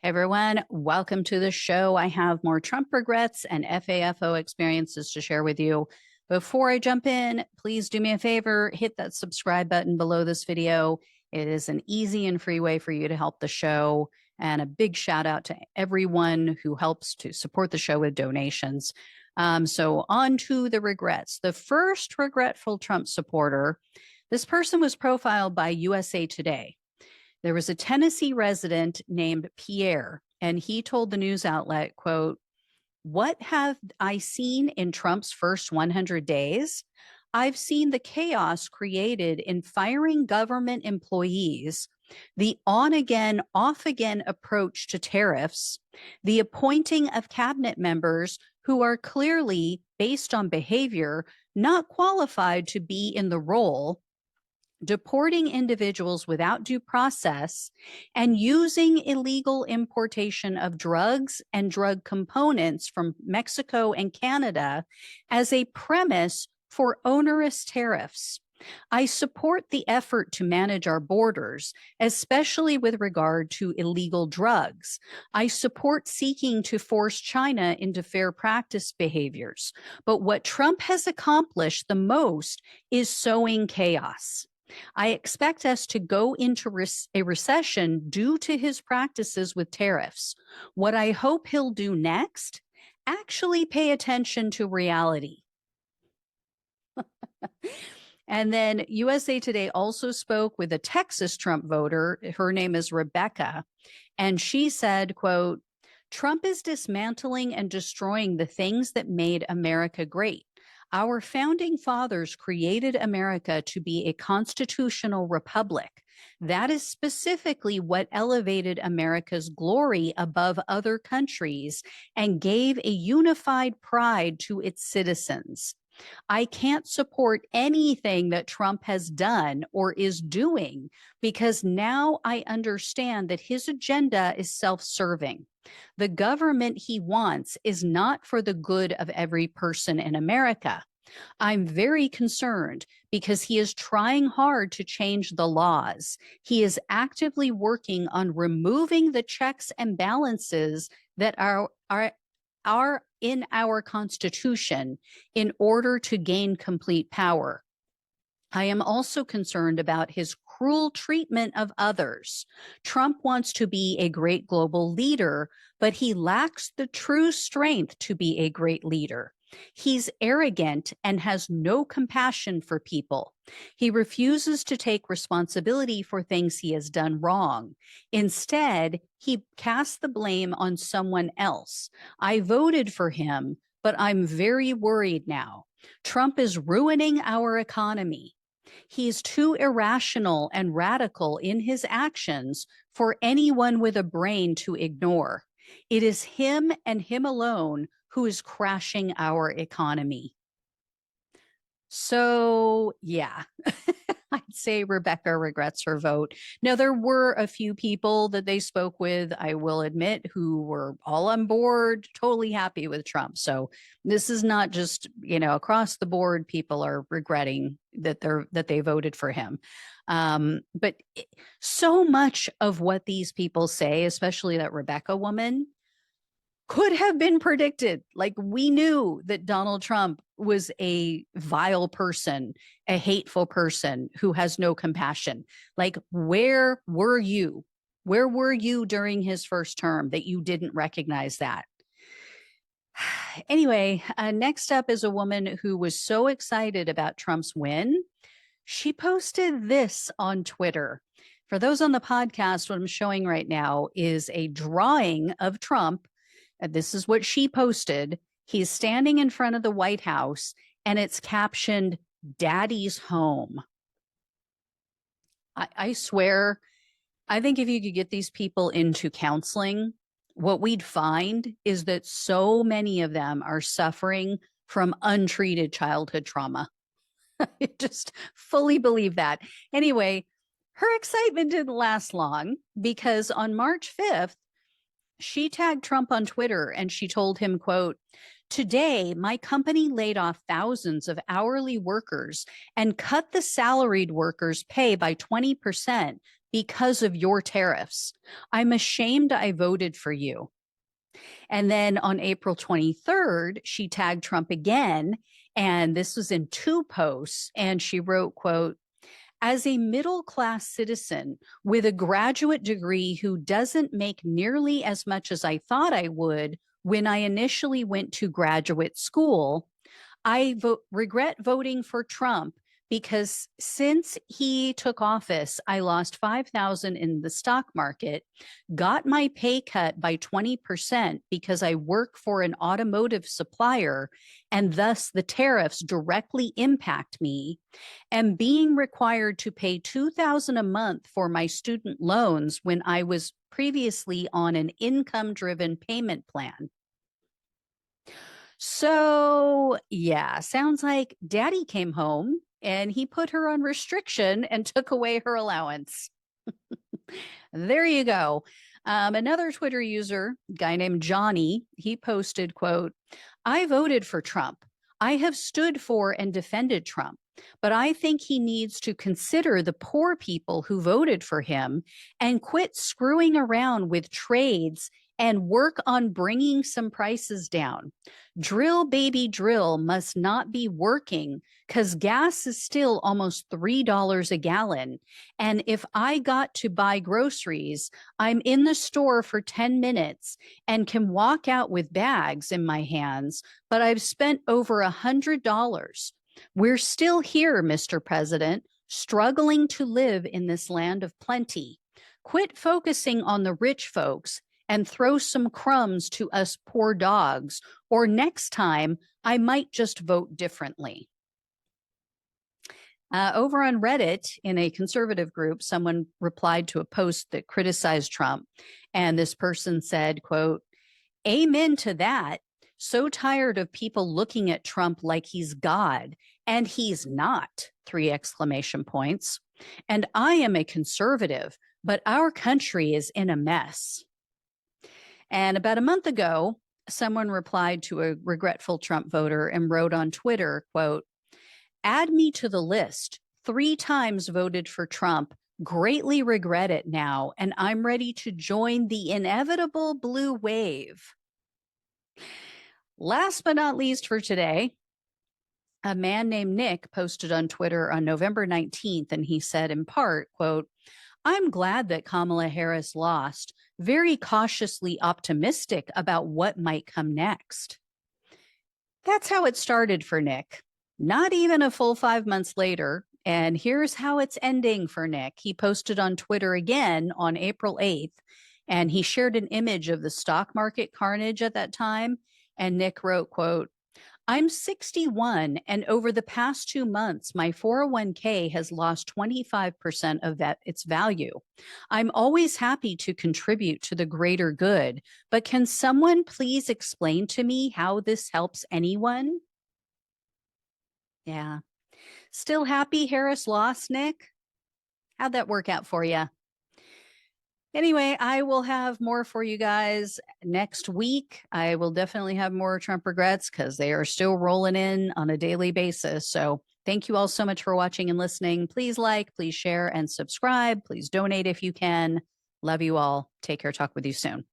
Hey everyone, welcome to the show. I have more Trump regrets and FAFO experiences to share with you. Before I jump in, please do me a favor, hit that subscribe button below this video. It is an easy and free way for you to help the show. And a big shout out to everyone who helps to support the show with donations. So on to the regrets. The first regretful Trump supporter, this person was profiled by USA Today. There was a Tennessee resident named Pierre, and he told the news outlet, quote, "What have I seen in Trump's first 100 days? I've seen the chaos created in firing government employees, the on again, off again approach to tariffs, the appointing of cabinet members who are clearly, based on behavior, not qualified to be in the role, deporting individuals without due process, and using illegal importation of drugs and drug components from Mexico and Canada as a premise for onerous tariffs. I support the effort to manage our borders, especially with regard to illegal drugs. I support seeking to force China into fair practice behaviors. But what Trump has accomplished the most is sowing chaos. I expect us to go into a recession due to his practices with tariffs. What I hope he'll do next, actually pay attention to reality." And then USA Today also spoke with a Texas Trump voter. Her name is Rebecca. And she said, quote, "Trump is dismantling and destroying the things that made America great. Our founding fathers created America to be a constitutional republic. That is specifically what elevated America's glory above other countries and gave a unified pride to its citizens. I can't support anything that Trump has done or is doing because now I understand that his agenda is self-serving. The government he wants is not for the good of every person in America. I'm very concerned because he is trying hard to change the laws. He is actively working on removing the checks and balances that are in our Constitution in order to gain complete power. I am also concerned about his cruel treatment of others. Trump wants to be a great global leader, but he lacks the true strength to be a great leader. He's arrogant and has no compassion for people. He refuses to take responsibility for things he has done wrong. Instead, he casts the blame on someone else. I voted for him, but I'm very worried now. Trump is ruining our economy. He's too irrational and radical in his actions for anyone with a brain to ignore. It is him and him alone who is crashing our economy." So, yeah, I'd say Rebecca regrets her vote. Now, there were a few people that they spoke with, I will admit, who were all on board, totally happy with Trump. So this is not just, across the board, people are regretting that they voted for him. But so much of what these people say, especially that Rebecca woman, could have been predicted. Like, we knew that Donald Trump was a vile person, a hateful person who has no compassion. Like, where were you? Where were you during his first term that you didn't recognize that? Anyway, next up is a woman who was so excited about Trump's win. She posted this on Twitter. For those on the podcast, what I'm showing right now is a drawing of Trump. This is what she posted. He's standing in front of the White House, and it's captioned, "Daddy's home." I swear, I think if you could get these people into counseling, what we'd find is that so many of them are suffering from untreated childhood trauma. I just fully believe that. Anyway, her excitement didn't last long because on March 5th, she tagged Trump on Twitter and she told him, quote, "Today, my company laid off thousands of hourly workers and cut the salaried workers' pay by 20% because of your tariffs. I'm ashamed I voted for you. And then on April 23rd, she tagged Trump again. And this was in two posts. And she wrote, quote, as a middle class citizen with a graduate degree who doesn't make nearly as much as I thought I would when I initially went to graduate school, I regret voting for Trump because since he took office, I lost 5,000 in the stock market, got my pay cut by 20% because I work for an automotive supplier, and thus the tariffs directly impact me, and being required to pay 2,000 a month for my student loans when I was previously on an income-driven payment plan. So, yeah, sounds like daddy came home and he put her on restriction and took away her allowance. There you go. Another Twitter user, guy named Johnny, he posted, quote, I voted for Trump. I have stood for and defended Trump, but I think he needs to consider the poor people who voted for him and quit screwing around with trades and work on bringing some prices down. Drill, baby, drill must not be working because gas is still almost $3 a gallon. And if I got to buy groceries, I'm in the store for 10 minutes and can walk out with bags in my hands, but I've spent over $100. We're still here, Mr. President, struggling to live in this land of plenty. Quit focusing on the rich folks and throw some crumbs to us poor dogs, or next time I might just vote differently. Over on Reddit, in a conservative group, someone replied to a post that criticized Trump, and this person said, quote, amen to that. So tired of people looking at Trump like he's God, and he's not, 3 exclamation points. And I am a conservative, but our country is in a mess. And about a month ago, someone replied to a regretful Trump voter and wrote on Twitter, quote, add me to the list. 3 times voted for Trump, greatly regret it now, and I'm ready to join the inevitable blue wave. Last but not least for today, a man named Nick posted on Twitter on November 19th, and he said in part, quote, I'm glad that Kamala Harris lost, very cautiously optimistic about what might come next. That's how it started for Nick. Not even a full 5 months later, and here's how it's ending for Nick. He posted on Twitter again on April 8th, and he shared an image of the stock market carnage at that time, and Nick wrote, quote, I'm 61, and over the past 2 months, my 401k has lost 25% of its value. I'm always happy to contribute to the greater good, but can someone please explain to me how this helps anyone? Yeah. Still happy Harris lost, Nick? How'd that work out for you? Anyway, I will have more for you guys next week. I will definitely have more Trump regrets because they are still rolling in on a daily basis. So thank you all so much for watching and listening. Please like, please share, and subscribe. Please donate if you can. Love you all. Take care. Talk with you soon.